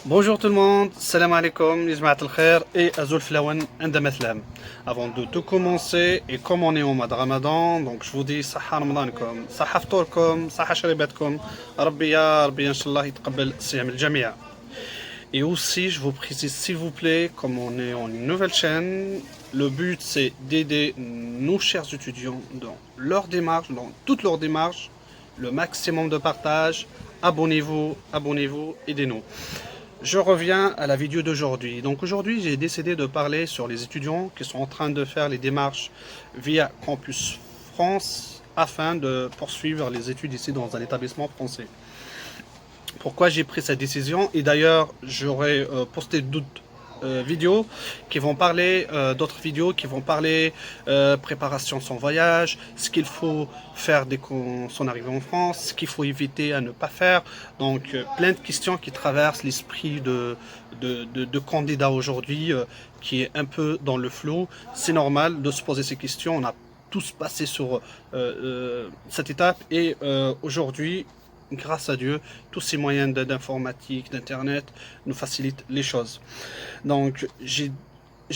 Bonjour tout le monde, salam alaikum, Yajma'at al-Khair et Azul Flawan Andamatlam. Avant de tout commencer, et comme on est au mois de Ramadan, donc je vous dis Saha Ramadankum, Saha Ftourkum, Saha Sharibatkum, Rabbi ya Rabbi Inch'Allah yitqabbal siyam al-Jami'a. Et aussi, je vous précise s'il vous plaît, comme on est en une nouvelle chaîne, le but c'est d'aider nos chers étudiants dans leur démarche, dans toute leur démarche, le maximum de partage. Abonnez-vous, abonnez-vous, aidez-nous. Je reviens à la vidéo d'aujourd'hui. Donc aujourd'hui, j'ai décidé de parler sur les étudiants qui sont en train de faire les démarches via Campus France afin de poursuivre les études ici dans un établissement français. Pourquoi j'ai pris cette décision? Et d'ailleurs, j'aurais posté d'autres vidéos qui vont parler, d'autres vidéos qui vont parler préparation de son voyage, ce qu'il faut faire dès qu'on son arrivée en France, ce qu'il faut éviter à ne pas faire. Donc plein de questions qui traversent l'esprit de candidats aujourd'hui qui est un peu dans le flou. C'est normal de se poser ces questions. On a tous passé sur cette étape et aujourd'hui, grâce à Dieu, tous ces moyens d'informatique, d'internet nous facilitent les choses. Donc j'ai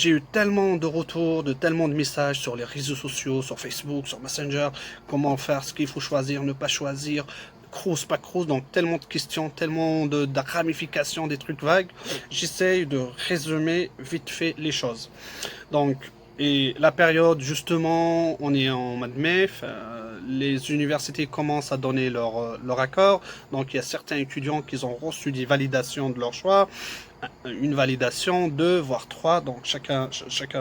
eu tellement de retours, de tellement de messages sur les réseaux sociaux, sur Facebook, sur Messenger, comment faire, ce qu'il faut choisir, ne pas choisir, cruise, pas cruise, donc tellement de questions, tellement de ramifications, des trucs vagues. J'essaye de résumer vite fait les choses. Donc, et la période, justement, on est en mois de mai, les universités commencent à donner leur accord. Donc, il y a certains étudiants qui ont reçu des validations de leur choix, une validation, deux, voire trois, donc chacun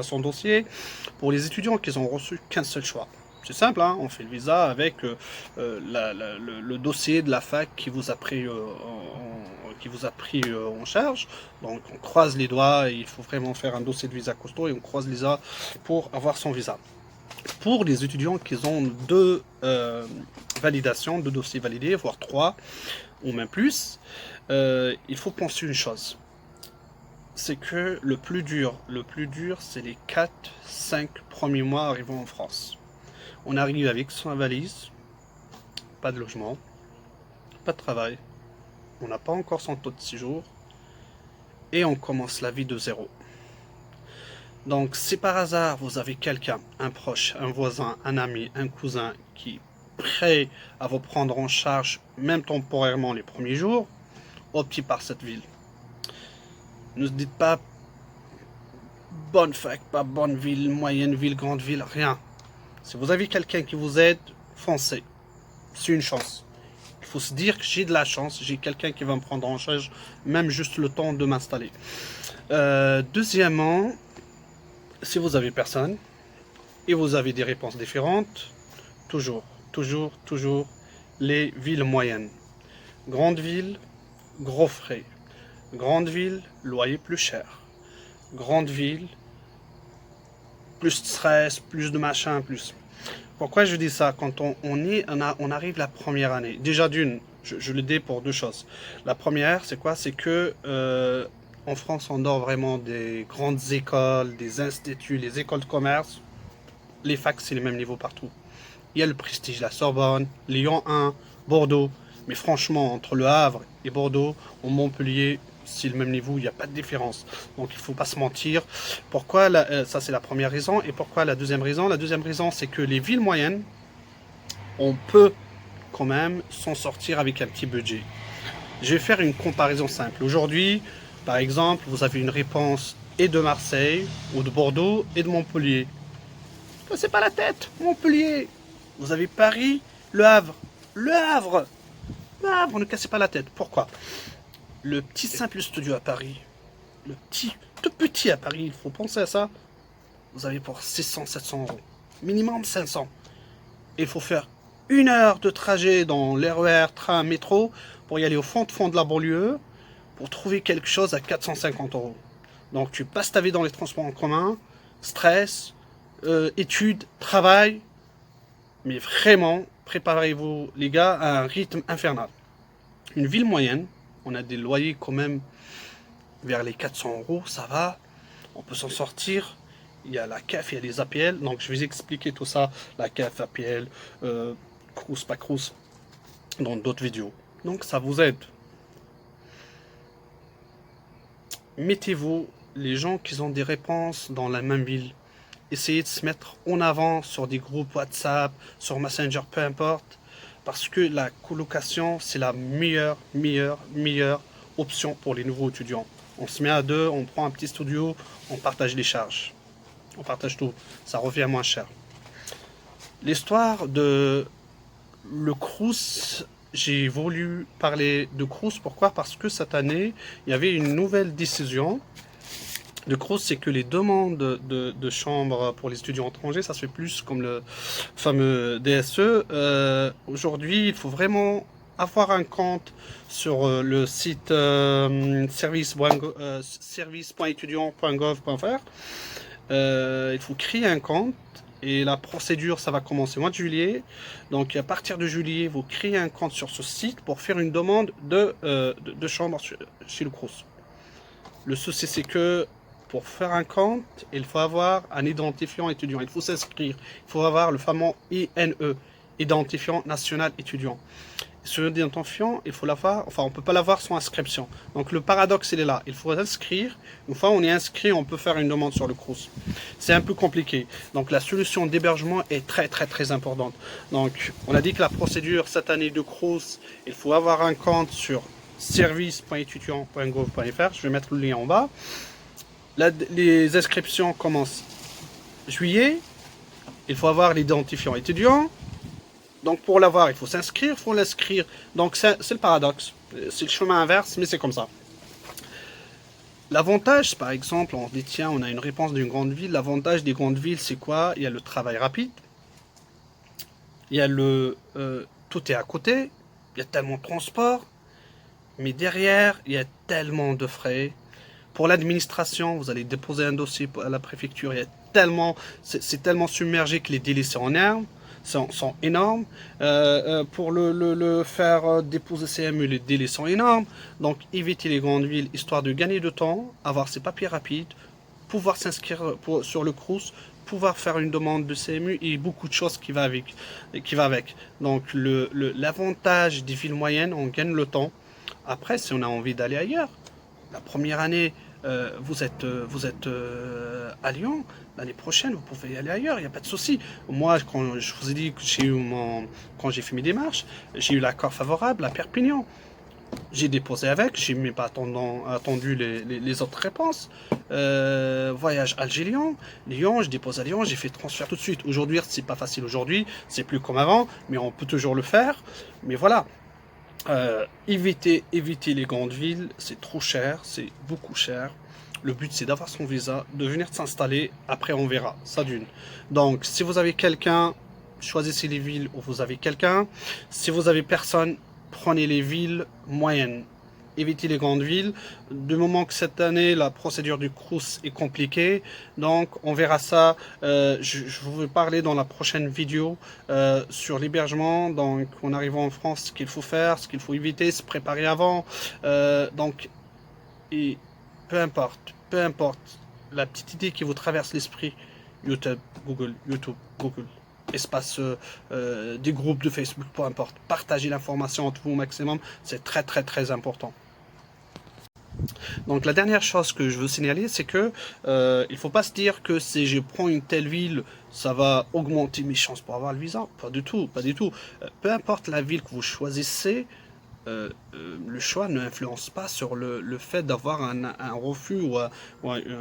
son dossier. Pour les étudiants qui n'ont reçu qu'un seul choix, c'est simple, hein, on fait le visa avec le dossier de la fac qui vous a pris en charge. Donc on croise les doigts, et il faut vraiment faire un dossier de visa costaud et on croise les doigts pour avoir son visa. Pour les étudiants qui ont deux validations, deux dossiers validés, voire trois ou même plus, il faut penser une chose. C'est que le plus dur, c'est les 4-5 premiers mois arrivant en France. On arrive avec sa valise, pas de logement, pas de travail, on n'a pas encore son taux de séjour, et on commence la vie de zéro. Donc si par hasard vous avez quelqu'un, un proche, un voisin, un ami, un cousin qui est prêt à vous prendre en charge, même temporairement les premiers jours, optez par cette ville. Ne se dites pas bonne fac, pas bonne ville, moyenne ville, grande ville, rien. Si vous avez quelqu'un qui vous aide, foncez. C'est une chance. Il faut se dire que j'ai de la chance, j'ai quelqu'un qui va me prendre en charge, même juste le temps de m'installer. Deuxièmement, si vous avez personne et vous avez des réponses différentes, toujours les villes moyennes. Grande ville, gros frais. Grande ville, loyer plus cher. Grande ville, plus de stress, plus de machin, plus. Pourquoi je dis ça? Quand on arrive la première année, déjà d'une, je le dis pour deux choses. La première, c'est quoi? C'est que en France, on dort vraiment des grandes écoles, des instituts, les écoles de commerce. Les facs, c'est le même niveau partout. Il y a le prestige, la Sorbonne, Lyon 1, Bordeaux. Mais franchement, entre Le Havre et Bordeaux, ou Montpellier, c'est le même niveau, il n'y a pas de différence. Donc il ne faut pas se mentir. Pourquoi ça c'est la première raison. Et pourquoi la deuxième raison? La deuxième raison, c'est que les villes moyennes, on peut quand même s'en sortir avec un petit budget. Je vais faire une comparaison simple. Aujourd'hui, par exemple, vous avez une réponse et de Marseille, ou de Bordeaux, et de Montpellier. Ne cassez pas la tête, Montpellier. Vous avez Paris, Le Havre. Le Havre, ne cassez pas la tête. Pourquoi? Le petit simple studio à Paris, le petit, tout petit à Paris, il faut penser à ça, vous avez pour 600-700 euros. Minimum 500. Il faut faire 1 heure de trajet dans l'RER, train, métro, pour y aller au fond de la banlieue, pour trouver quelque chose à 450 euros. Donc tu passes ta vie dans les transports en commun, stress, études, travail, mais vraiment, préparez-vous les gars à un rythme infernal. Une ville moyenne, on a des loyers quand même vers les 400 euros, ça va, on peut s'en sortir. Il y a la CAF, il y a les APL, donc je vais vous expliquer tout ça, la CAF, APL, Crous, pas Crous, dans d'autres vidéos. Donc ça vous aide. mettez-vous les gens qui ont des réponses dans la même ville. Essayez de se mettre en avant sur des groupes WhatsApp, sur Messenger, peu importe. Parce que la colocation, c'est la meilleure option pour les nouveaux étudiants. On se met à deux, on prend un petit studio, on partage les charges. On partage tout. Ça revient moins cher. L'histoire de le Crous, j'ai voulu parler de Crous. Pourquoi? Parce que cette année, il y avait une nouvelle décision. Le Crous, c'est que les demandes de chambres pour les étudiants étrangers, ça se fait plus comme le fameux DSE. Aujourd'hui, il faut vraiment avoir un compte sur le site service.étudiant.gov.fr. Il faut créer un compte et la procédure, ça va commencer au mois de juillet. Donc à partir de juillet, vous créez un compte sur ce site pour faire une demande de chambre chez le Crous. Le souci, c'est que pour faire un compte, il faut avoir un identifiant étudiant. Il faut s'inscrire. Il faut avoir le fameux INE, Identifiant National Étudiant. Ce identifiant, il faut l'avoir, enfin, on ne peut pas l'avoir sans inscription. Donc le paradoxe, il est là. Il faut s'inscrire. Une fois on est inscrit, on peut faire une demande sur le Crous. C'est un peu compliqué. Donc la solution d'hébergement est très importante. Donc on a dit que la procédure cette année de Crous, il faut avoir un compte sur service.étudiant.gov.fr. Je vais mettre le lien en bas. Les inscriptions commencent juillet. Il faut avoir l'identifiant étudiant. Donc pour l'avoir, il faut s'inscrire, il faut l'inscrire. Donc c'est le paradoxe. C'est le chemin inverse, mais c'est comme ça. L'avantage, par exemple, on dit tiens, on a une réponse d'une grande ville. L'avantage des grandes villes, c'est quoi? Il y a le travail rapide. Il y a tout est à côté. Il y a tellement de transport. Mais derrière, il y a tellement de frais. Pour l'administration, vous allez déposer un dossier à la préfecture. C'est tellement submergé que les délais sont énormes. Pour le faire déposer CMU, les délais sont énormes. Donc évitez les grandes villes histoire de gagner de temps, avoir ses papiers rapides, pouvoir s'inscrire sur le Crous, pouvoir faire une demande de CMU et beaucoup de choses qui va avec. Donc l'avantage des villes moyennes, on gagne le temps. Après, si on a envie d'aller ailleurs, la première année, vous êtes à Lyon. L'année prochaine, vous pouvez y aller ailleurs, il n'y a pas de souci. Moi, quand je vous ai dit que quand j'ai fait mes démarches, j'ai eu l'accord favorable à Perpignan. J'ai déposé avec, j'ai même pas attendu les autres réponses. Voyage Alger-Lyon, Lyon, je dépose à Lyon, j'ai fait transfert tout de suite. Aujourd'hui, c'est pas facile aujourd'hui, c'est plus comme avant, mais on peut toujours le faire. Mais voilà. Éviter les grandes villes, c'est trop cher, c'est beaucoup cher. Le but, c'est d'avoir son visa, de venir s'installer. Après, on verra. Ça d'une. Donc, si vous avez quelqu'un, choisissez les villes où vous avez quelqu'un. Si vous avez personne, prenez les villes moyennes. Évitez les grandes villes. Du moment que cette année, la procédure du Crous est compliquée. Donc, on verra ça. Je vous vais parler dans la prochaine vidéo sur l'hébergement. Donc, en arrivant en France, ce qu'il faut faire, ce qu'il faut éviter, se préparer avant. Et peu importe la petite idée qui vous traverse l'esprit, YouTube, Google, espace des groupes de Facebook, peu importe, partagez l'information entre vous au maximum, c'est très important. Donc la dernière chose que je veux signaler, c'est que il faut pas se dire que si je prends une telle ville, ça va augmenter mes chances pour avoir le visa. Pas du tout. Peu importe la ville que vous choisissez, le choix ne influence pas sur le fait d'avoir un refus ou un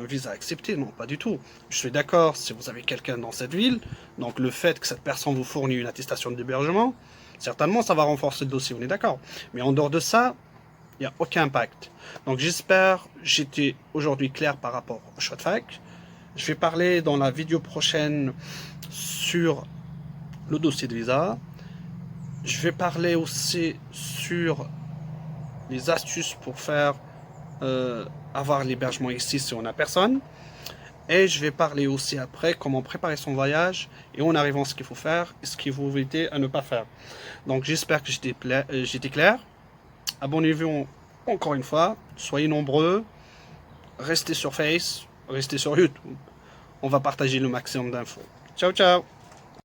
visa accepté. Non, pas du tout. Je suis d'accord, si vous avez quelqu'un dans cette ville, donc le fait que cette personne vous fournit une attestation d'hébergement, certainement ça va renforcer le dossier, on est d'accord. Mais en dehors de ça, il n'y a aucun impact. Donc j'espère j'étais aujourd'hui clair par rapport au choix de fac. Je vais parler dans la vidéo prochaine sur le dossier de visa. Je vais parler aussi sur les astuces pour faire avoir l'hébergement ici si on n'a personne. Et je vais parler aussi après comment préparer son voyage et en arrivant ce qu'il faut faire et ce qu'il faut éviter à ne pas faire. Donc j'espère que j'étais clair. Abonnez-vous encore une fois, soyez nombreux, restez sur Face, restez sur YouTube. On va partager le maximum d'infos. Ciao.